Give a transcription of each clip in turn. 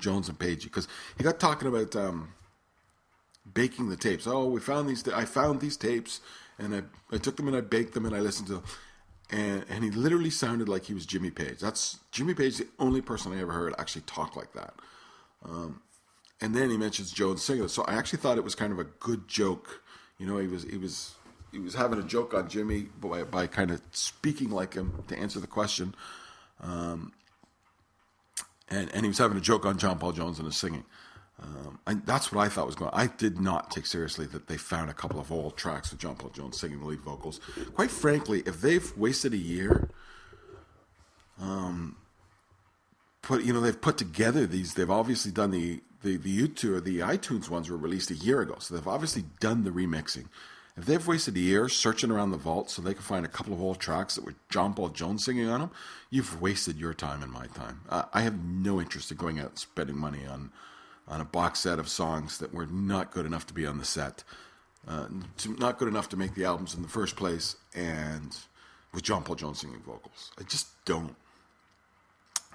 Jones and Pagey, because he got talking about baking the tapes. Oh, we found these. I found these tapes, and I took them and I baked them and I listened to them. And he literally sounded like he was Jimmy Page. That's Jimmy Page, the only person I ever heard actually talk like that. And then he mentions Jones singing. So I actually thought it was kind of a good joke. You know, he was having a joke on Jimmy by kind of speaking like him to answer the question. And he was having a joke on John Paul Jones and his singing. And that's what I thought was going on. I did not take seriously that they found a couple of old tracks with John Paul Jones singing the lead vocals. Quite frankly, if they've wasted a year, they've put together these. They've obviously done the YouTube or the iTunes ones were released a year ago, so they've obviously done the remixing. If they've wasted a year searching around the vault so they can find a couple of old tracks that were John Paul Jones singing on them, you've wasted your time and my time. I have no interest in going out and spending money on a box set of songs that were not good enough to be on the set, not good enough to make the albums in the first place, and with John Paul Jones singing vocals. I just don't.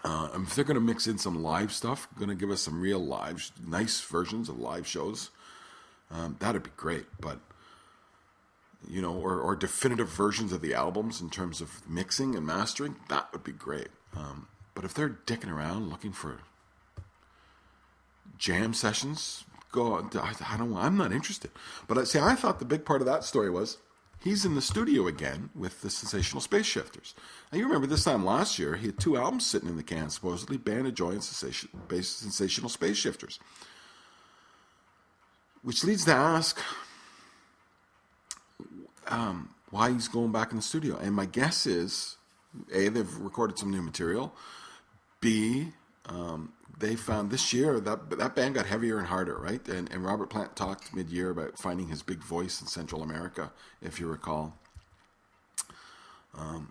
If they're going to mix in some live stuff, going to give us some real live, nice versions of live shows, that'd be great. But, you know, or definitive versions of the albums in terms of mixing and mastering, that would be great. But if they're dicking around looking for jam sessions, I'm not interested. But I thought the big part of that story was he's in the studio again with the Sensational Space Shifters. Now you remember this time last year he had 2 albums sitting in the can, supposedly Band of Joy and Sensational Space Shifters, which leads to ask why he's going back in the studio. And my guess is A, they've recorded some new material, B, they found this year that band got heavier and harder, right? And Robert Plant talked mid-year about finding his big voice in Central America, if you recall. And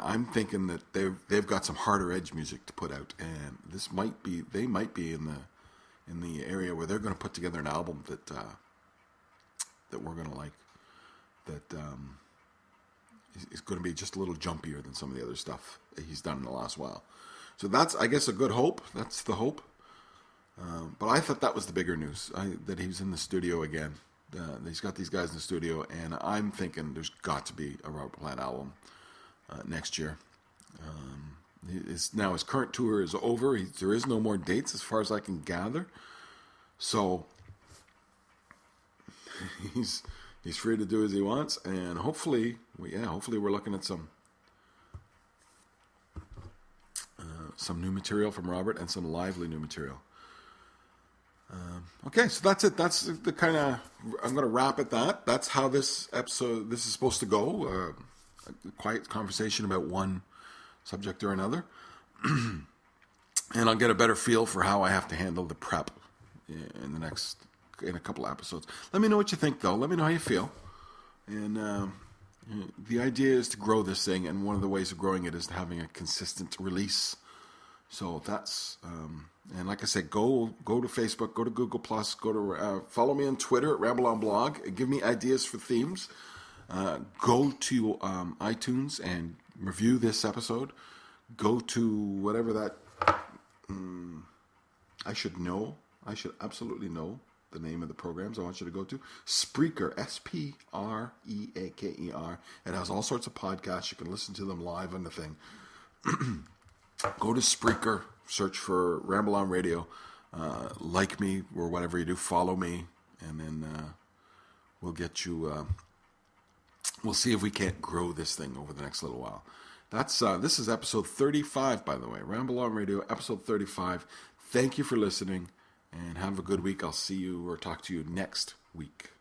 I'm thinking that they've got some harder edge music to put out, and they might be in the area where they're going to put together an album that we're going to like, that is going to be just a little jumpier than some of the other stuff that he's done in the last while. So that's, I guess, a good hope. That's the hope. But I thought that was the bigger news, that he's in the studio again. He's got these guys in the studio, and I'm thinking there's got to be a Robert Plant album next year. Now his current tour is over. There is no more dates as far as I can gather. So he's free to do as he wants, and hopefully we're looking at some new material from Robert and some lively new material. Okay, so that's it. That's the kind of, I'm going to wrap at that. That's how this is supposed to go. A quiet conversation about one subject or another. And I'll get a better feel for how I have to handle the prep in a couple episodes. Let me know what you think, though. Let me know how you feel. And the idea is to grow this thing, and one of the ways of growing it is having a consistent release. So that's, and like I said, go to Facebook, go to Google+, go to follow me on Twitter at Ramble On Blog. Give me ideas for themes. Go to iTunes and review this episode. Go to whatever that, I should absolutely know the name of the programs I want you to go to. Spreaker, Spreaker. It has all sorts of podcasts. You can listen to them live on the thing. Go to Spreaker, search for Ramble On Radio, like me or whatever you do, follow me, and then we'll get you. We'll see if we can't grow this thing over the next little while. This is episode 35, by the way. Ramble On Radio, episode 35. Thank you for listening, and have a good week. I'll see you or talk to you next week.